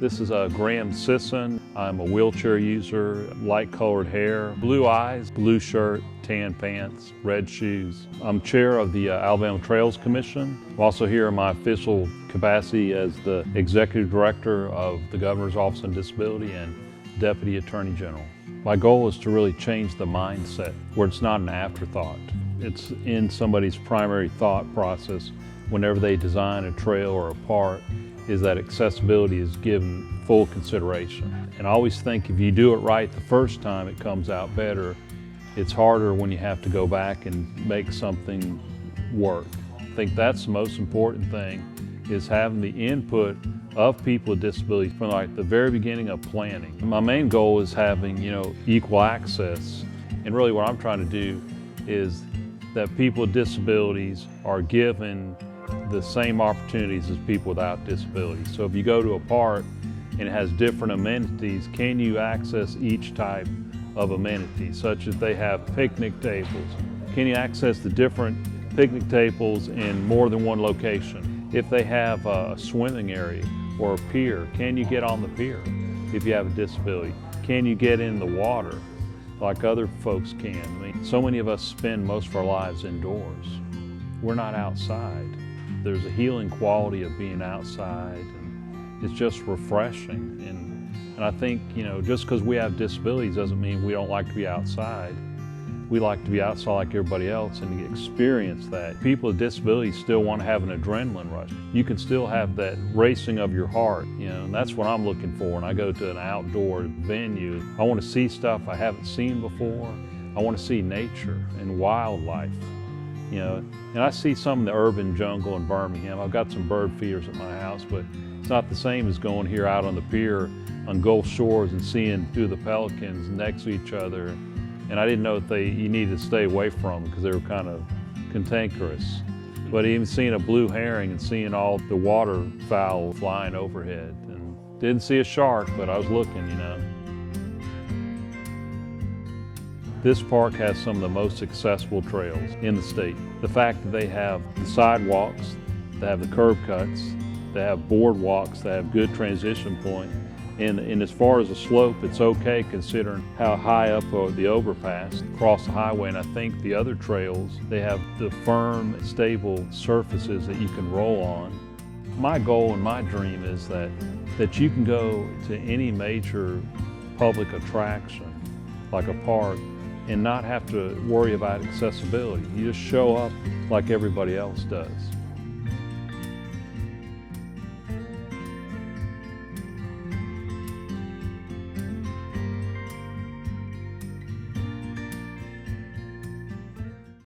This is Graham Sisson. I'm a wheelchair user, light colored hair, blue eyes, blue shirt, tan pants, red shoes. I'm chair of the Alabama Trails Commission. I'm also here in my official capacity as the executive director of the Governor's Office on Disability and Deputy Attorney General. My goal is to really change the mindset where it's not an afterthought. It's in somebody's primary thought process whenever they design a trail or a park, is that accessibility is given full consideration. And I always think if you do it right the first time, it comes out better. It's harder when you have to go back and make something work. I think that's the most important thing, is having the input of people with disabilities from like the very beginning of planning. My main goal is having, equal access. And really what I'm trying to do is that people with disabilities are given the same opportunities as people without disabilities. So if you go to a park and it has different amenities, can you access each type of amenity, such as they have picnic tables? Can you access the different picnic tables in more than one location? If they have a swimming area or a pier, can you get on the pier if you have a disability? Can you get in the water like other folks can? I mean, so many of us spend most of our lives indoors. We're not outside. There's a healing quality of being outside, and it's just refreshing. And I think, just because we have disabilities doesn't mean we don't like to be outside. We like to be outside like everybody else and experience that. People with disabilities still want to have an adrenaline rush. You can still have that racing of your heart, and that's what I'm looking for when I go to an outdoor venue. I want to see stuff I haven't seen before. I want to see nature and wildlife. And I see some in the urban jungle in Birmingham. I've got some bird feeders at my house, but it's not the same as going here out on the pier on Gulf Shores and seeing two of the pelicans next to each other. And I didn't know that you needed to stay away from them because they were kind of cantankerous. But even seeing a blue herring and seeing all the waterfowl flying overhead. And didn't see a shark, but I was looking, This park has some of the most accessible trails in the state. The fact that they have the sidewalks, they have the curb cuts, they have boardwalks, they have good transition point. And as far as the slope, it's okay considering how high up the overpass across the highway. And I think the other trails, they have the firm, stable surfaces that you can roll on. My goal and my dream is that you can go to any major public attraction, like a park, and not have to worry about accessibility. You just show up like everybody else does.